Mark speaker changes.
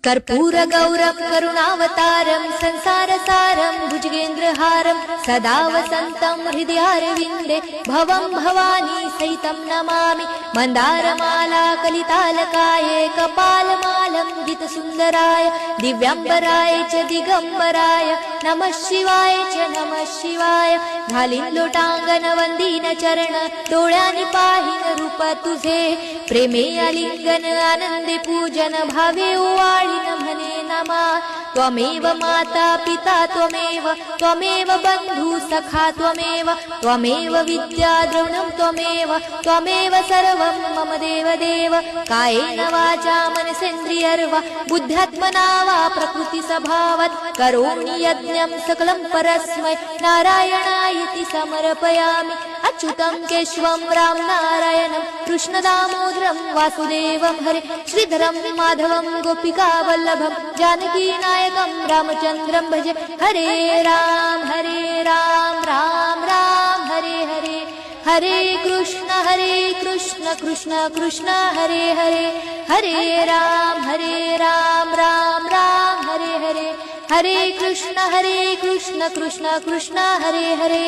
Speaker 1: कर्पूरगौरं करुणावतारं संसारसारं भुजगेन्द्रहारं सदा वसन्तं हृदयारविन्दे भवं भवानी सहितं नमामि। मन्दारमाला कलितालकाये कपालमालं गीतसुन्दराय दिव्याम्बराय च दिगम्बराय नमः शिवाय च नमः शिवाय। घालीन लोटांगण वंदीन चरण डोळ्यानी पाहीन रूप तुझे प्रेमे आलिंगन आनंदे पूजन भावे ओवाळीन म्हणे नमा। त्वमेव माता पिता त्वमेव बंधु सखा त्वमेव विद्या द्रविणं त्वमेव सर्वं मम देव कायेन वाचा मनसेन्द्रियर्वा बुद्ध्यात्मना वा प्रकृति स्वभावात् करोमि यज्ञं सकलं परस्मै नारायणायति समर्पयामि। अच्युतं केशवं राम नारायणं कृष्णदामोदरं वासुदेवं हरे श्रीधरं माधवं गोपिकावल्लभं जानकीनायकं रामचन्द्रं भजे। हरे राम राम राम हरे हरे हरे कृष्ण कृष्ण कृष्ण हरे हरे हरे राम राम राम हरे हरे हरे कृष्ण कृष्ण कृष्ण हरे हरे।